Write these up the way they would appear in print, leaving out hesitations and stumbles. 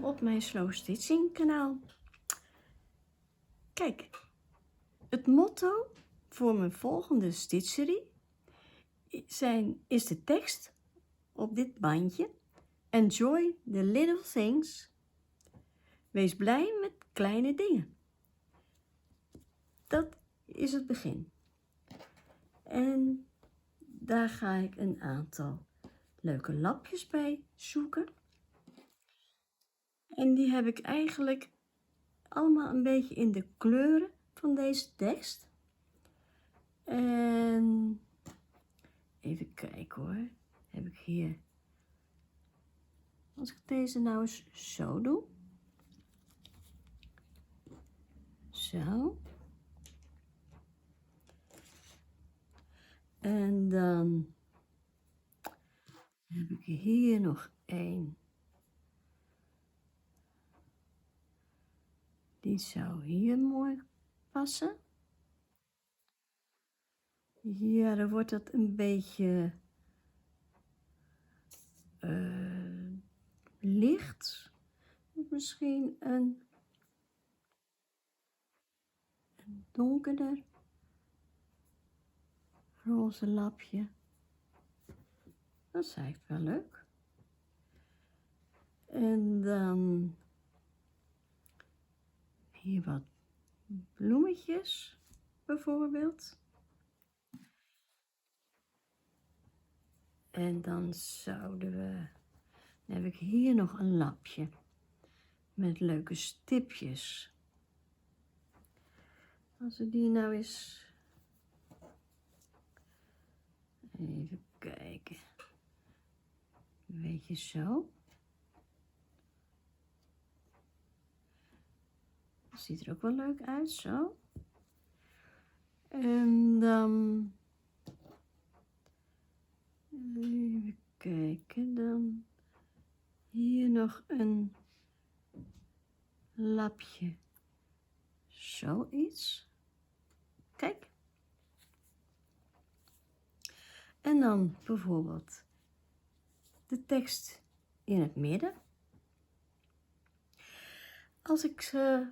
op mijn Slow Stitching kanaal. Kijk, het motto voor mijn volgende stitcherie is de tekst op dit bandje. Enjoy the little things. Wees blij met kleine dingen. Dat is het begin. En daar ga ik een aantal leuke lapjes bij zoeken. En die heb ik eigenlijk allemaal een beetje in de kleuren van deze tekst. En even kijken hoor. Heb ik hier. Als ik deze nou eens zo doe. Zo. En dan heb ik hier nog één. Die zou hier mooi passen. Ja, dan wordt dat een beetje licht. Misschien een donkerder roze lapje. Dat is eigenlijk wel leuk. En dan hier wat bloemetjes bijvoorbeeld. En dan dan heb ik hier nog een lapje met leuke stipjes. Als we die nou eens even kijken. Een beetje zo. Dat ziet er ook wel leuk uit, zo. En dan even kijken, dan hier nog een lapje. Zoiets. Kijk. En dan bijvoorbeeld de tekst in het midden. Als ik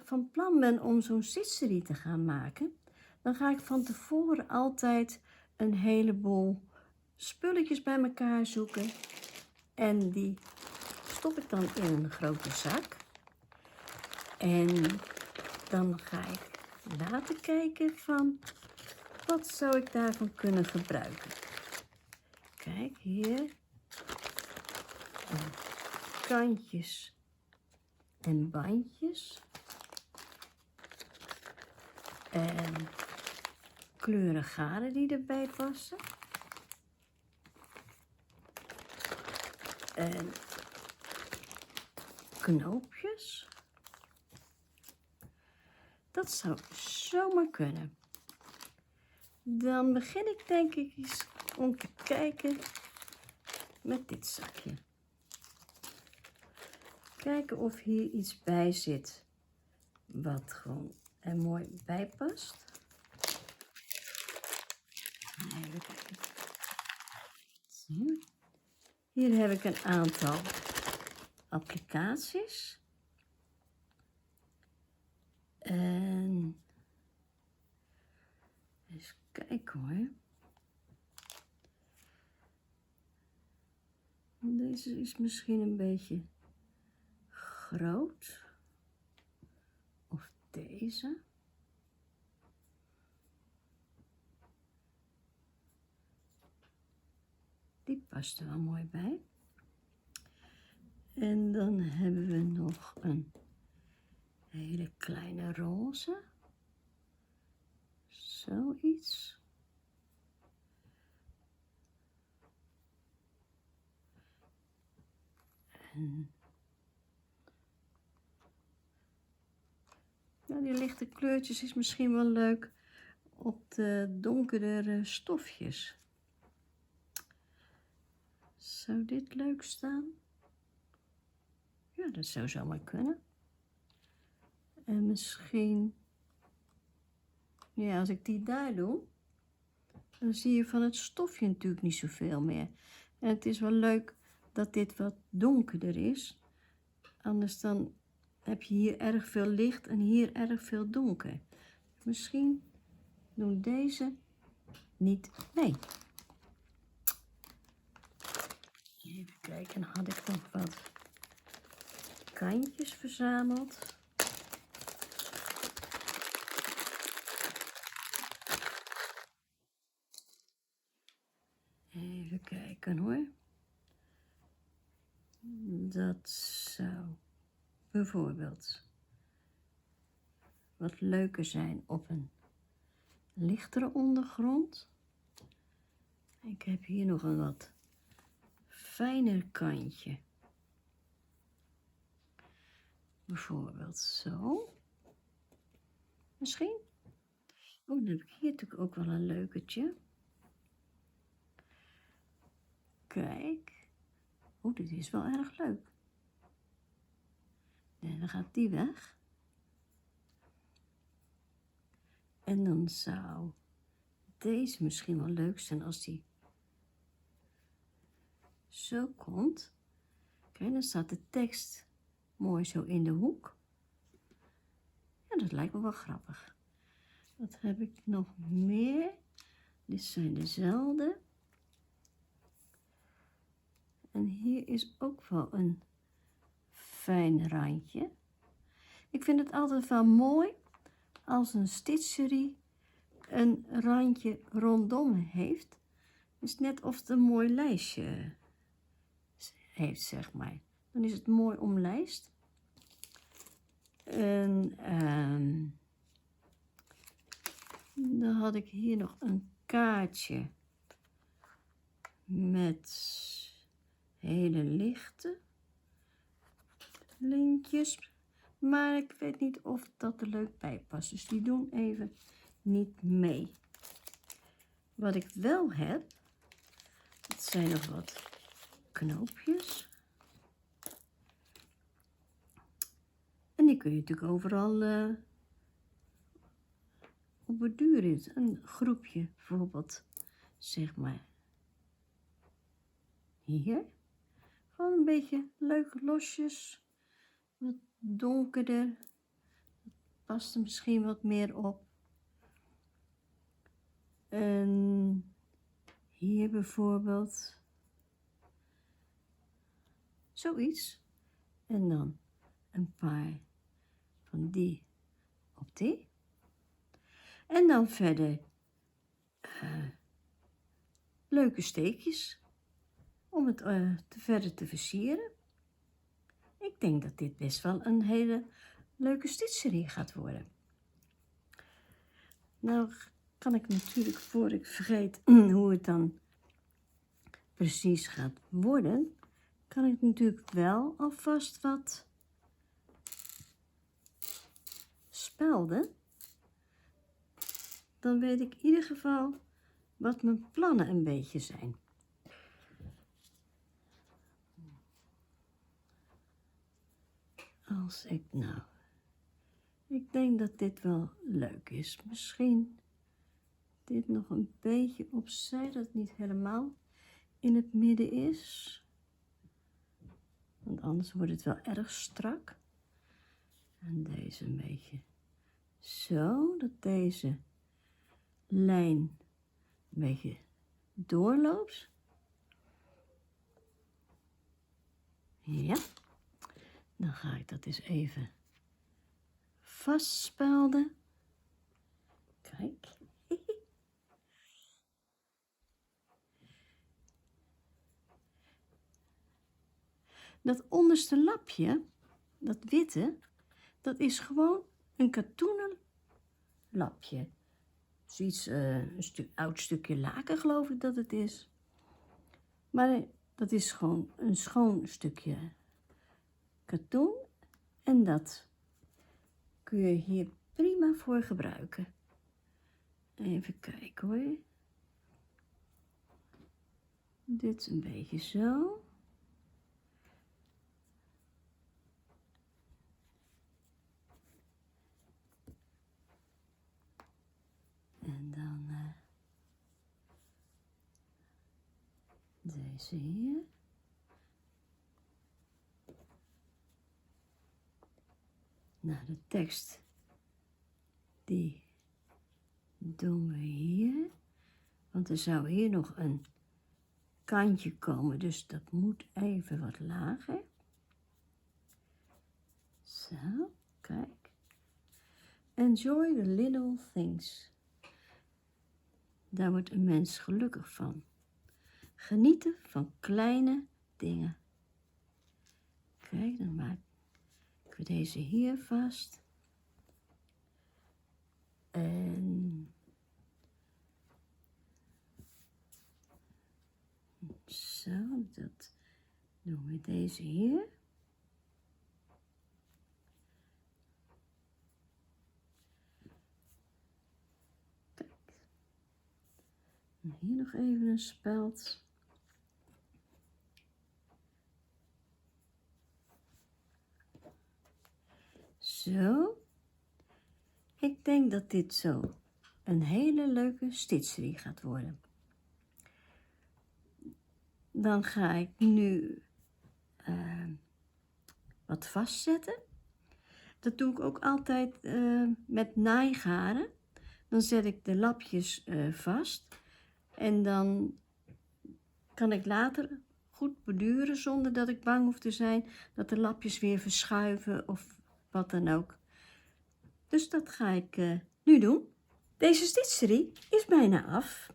van plan ben om zo'n stitcherie te gaan maken, dan ga ik van tevoren altijd een heleboel spulletjes bij elkaar zoeken. En die stop ik dan in een grote zak. En dan ga ik laten kijken van wat zou ik daarvan kunnen gebruiken. Kijk hier. Kantjes en bandjes. En kleuren garen die erbij passen. En knoopjes. Dat zou zomaar kunnen. Dan begin ik denk ik eens om te kijken met dit zakje. Kijken of hier iets bij zit wat gewoon er mooi bij past. Even kijken. Zo. Hier heb ik een aantal applicaties. En eens kijken hoor. Deze is misschien een beetje groot. Of deze. Die past er wel mooi bij. En dan hebben we nog een hele kleine roze. Zoiets. En nou, die lichte kleurtjes is misschien wel leuk op de donkerdere stofjes. Zou dit leuk staan? Ja, dat zou zomaar kunnen. En misschien, ja, als ik die daar doe, dan zie je van het stofje natuurlijk niet zoveel meer. En het is wel leuk dat dit wat donkerder is. Anders dan heb je hier erg veel licht en hier erg veel donker. Misschien doen deze niet mee. Even kijken, had ik nog wat kantjes verzameld. Even kijken hoor. Dat zou bijvoorbeeld wat leuker zijn op een lichtere ondergrond. Ik heb hier nog een wat fijner kantje. Bijvoorbeeld zo. Misschien. Oh, dan heb ik hier natuurlijk ook wel een leukertje. Kijk. Oh, dit is wel erg leuk. En dan gaat die weg. En dan zou deze misschien wel leuk zijn als die zo komt. Kijk, dan staat de tekst mooi zo in de hoek. Ja, dat lijkt me wel grappig. Wat heb ik nog meer? Dit zijn dezelfde. En hier is ook wel een fijn randje. Ik vind het altijd wel mooi als een stitcherie een randje rondom heeft. Dus net of het een mooi lijstje heeft, zeg maar. Dan is het mooi omlijst. En dan had ik hier nog een kaartje met hele lichte lintjes. Maar ik weet niet of dat er leuk bij past. Dus die doen even niet mee. Wat ik wel heb, dat zijn nog wat knoopjes. En die kun je natuurlijk overal op borduren. Een groepje bijvoorbeeld, zeg maar. Hier. Gewoon een beetje leuke losjes. Wat donkerder. Dat past er misschien wat meer op. En hier bijvoorbeeld. Zoiets. En dan een paar van die op die. En dan verder leuke steekjes om het verder te versieren. Ik denk dat dit best wel een hele leuke stitcherie gaat worden. Nou kan ik natuurlijk, voor ik vergeet hoe het dan precies gaat worden, kan ik natuurlijk wel alvast wat spelden. Dan weet ik in ieder geval wat mijn plannen een beetje zijn. Als ik nou... Ik denk dat dit wel leuk is. Misschien dit nog een beetje opzij, dat het niet helemaal in het midden is. Want anders wordt het wel erg strak. En deze een beetje zo, dat deze lijn een beetje doorloopt. Ja, dan ga ik dat eens even vastspelden. Kijk. Dat onderste lapje, dat witte, dat is gewoon een katoenen lapje. Zoiets, een oud stukje laken geloof ik dat het is. Maar dat is gewoon een schoon stukje katoen. En dat kun je hier prima voor gebruiken. Even kijken hoor. Dit een beetje zo. En dan deze hier. Nou, de tekst, die doen we hier. Want er zou hier nog een kantje komen, dus dat moet even wat lager. Zo, kijk. Enjoy the little things. Daar wordt een mens gelukkig van. Genieten van kleine dingen. Kijk, dan maak ik deze hier vast. En zo, dat doen we deze hier. Kijk. En hier nog even een speld. Zo. Ik denk dat dit zo een hele leuke stitcherie gaat worden. Dan ga ik nu wat vastzetten. Dat doe ik ook altijd met naaigaren. Dan zet ik de lapjes vast. En dan kan ik later goed borduren zonder dat ik bang hoef te zijn dat de lapjes weer verschuiven of wat dan ook. Dus dat ga ik nu doen. Deze stitcherie is bijna af.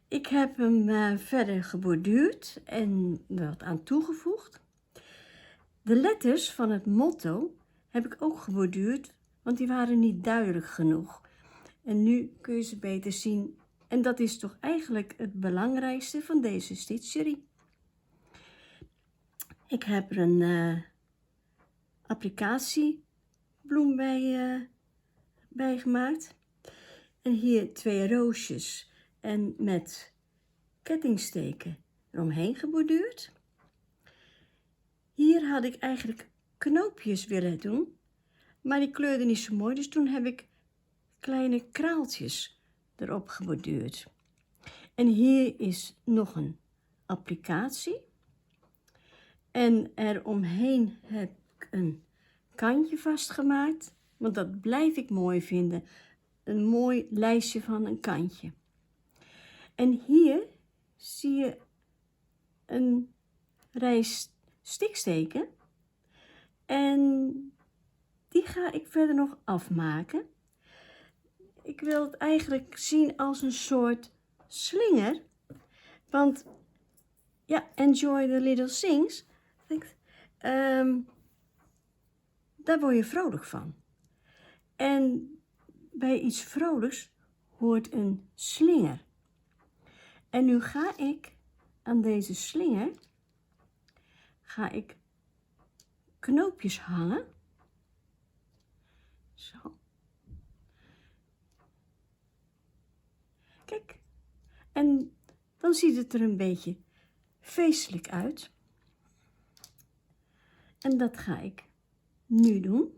Ik heb hem verder geborduurd en er wat aan toegevoegd. De letters van het motto heb ik ook geborduurd, want die waren niet duidelijk genoeg. En nu kun je ze beter zien. En dat is toch eigenlijk het belangrijkste van deze stitcherie. Ik heb er een applicatiebloem bij gemaakt. En hier 2 roosjes en met kettingsteken eromheen geborduurd. Hier had ik eigenlijk knoopjes willen doen, maar die kleurde niet zo mooi, dus toen heb ik kleine kraaltjes erop geborduurd. En hier is nog een applicatie. En eromheen heb ik een kantje vastgemaakt, want dat blijf ik mooi vinden. Een mooi lijstje van een kantje. En hier zie je een rij stiksteken. En die ga ik verder nog afmaken. Ik wil het eigenlijk zien als een soort slinger. Want ja, enjoy the little things. Daar word je vrolijk van. En bij iets vrolijks hoort een slinger. En nu ga ik aan deze slinger knoopjes hangen. Zo. Kijk. En dan ziet het er een beetje feestelijk uit. En dat ga ik nu doen.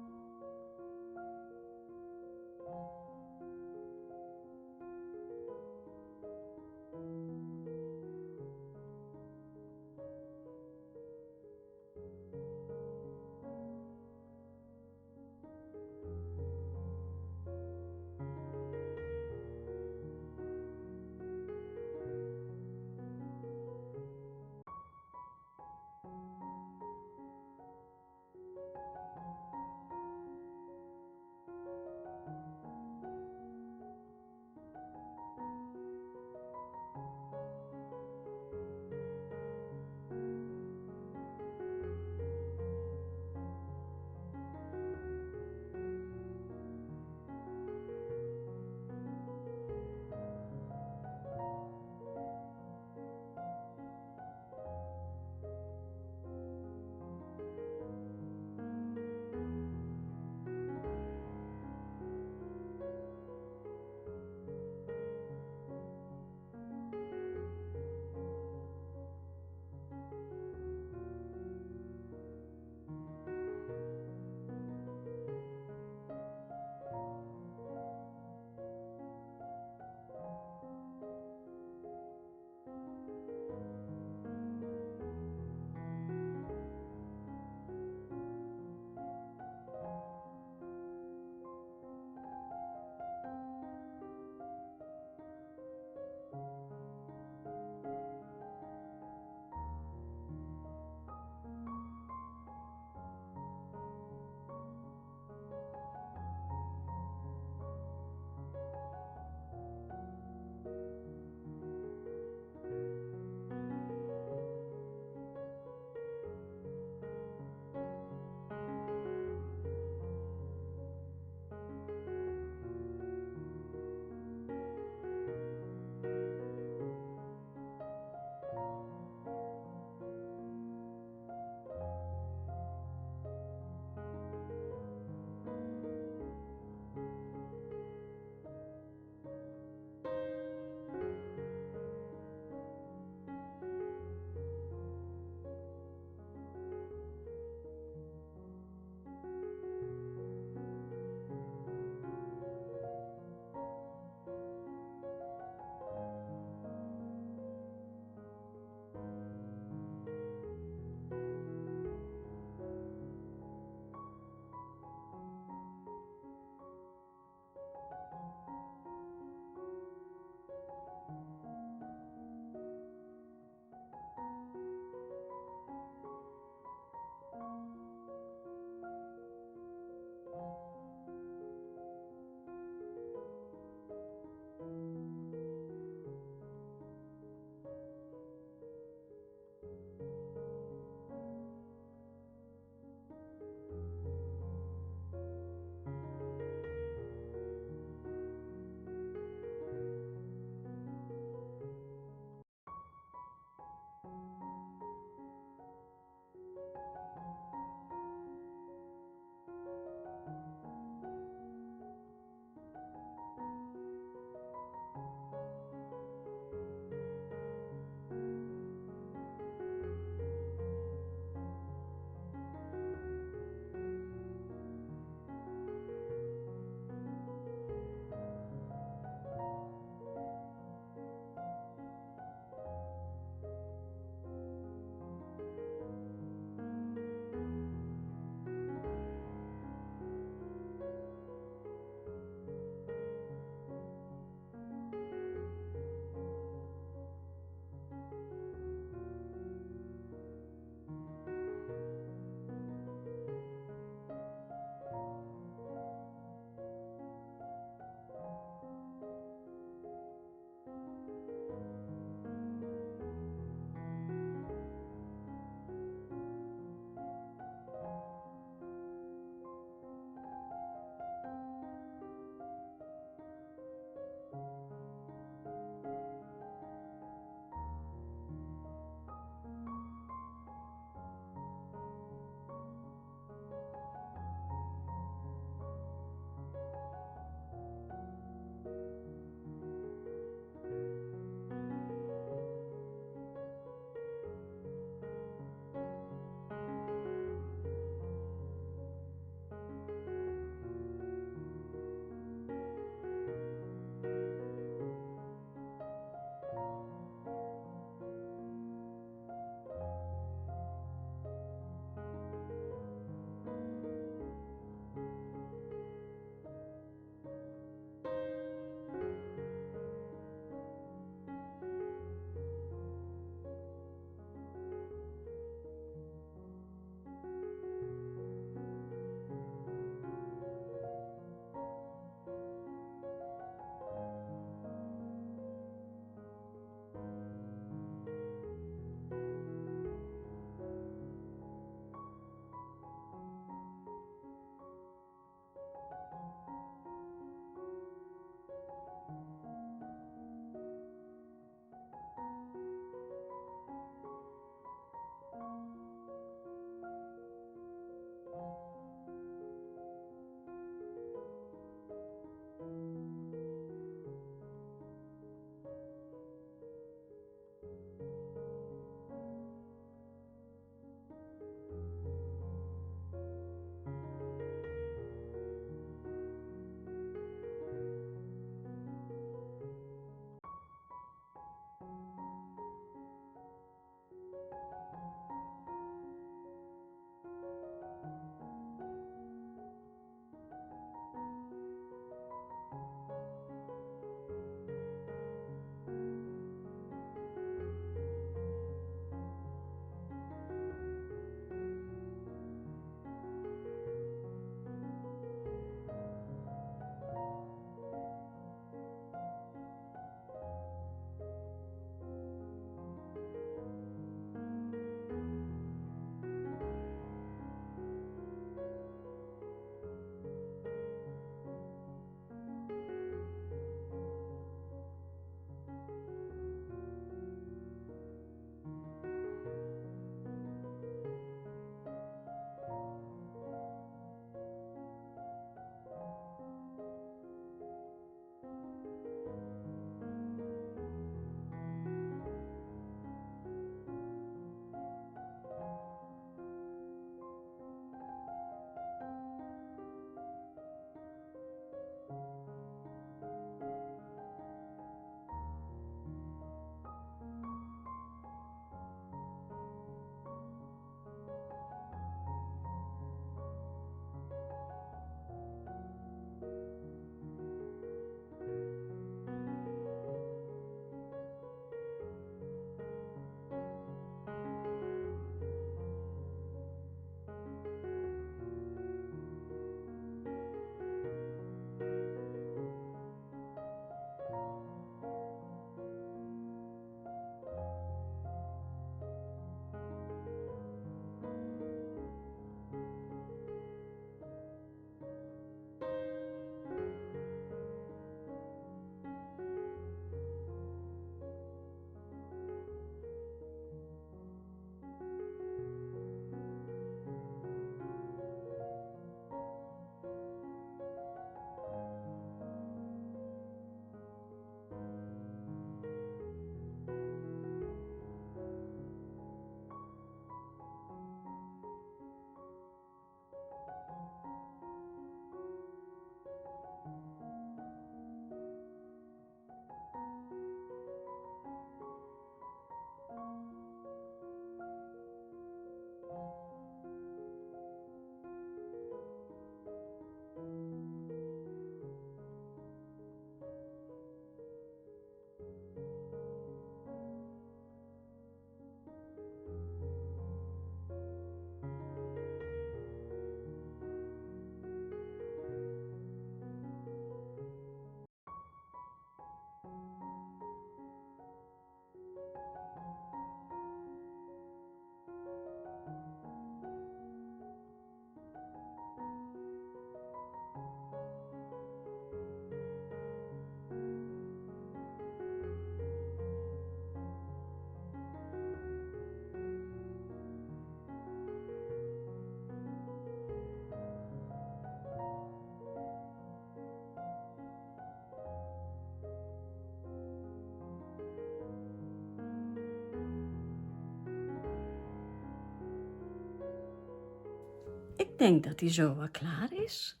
denk dat hij zo wel klaar is.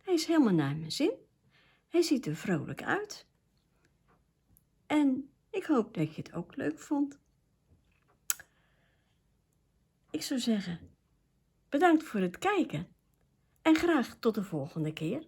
Hij is helemaal naar mijn zin. Hij ziet er vrolijk uit. En ik hoop dat je het ook leuk vond. Ik zou zeggen, bedankt voor het kijken en graag tot de volgende keer.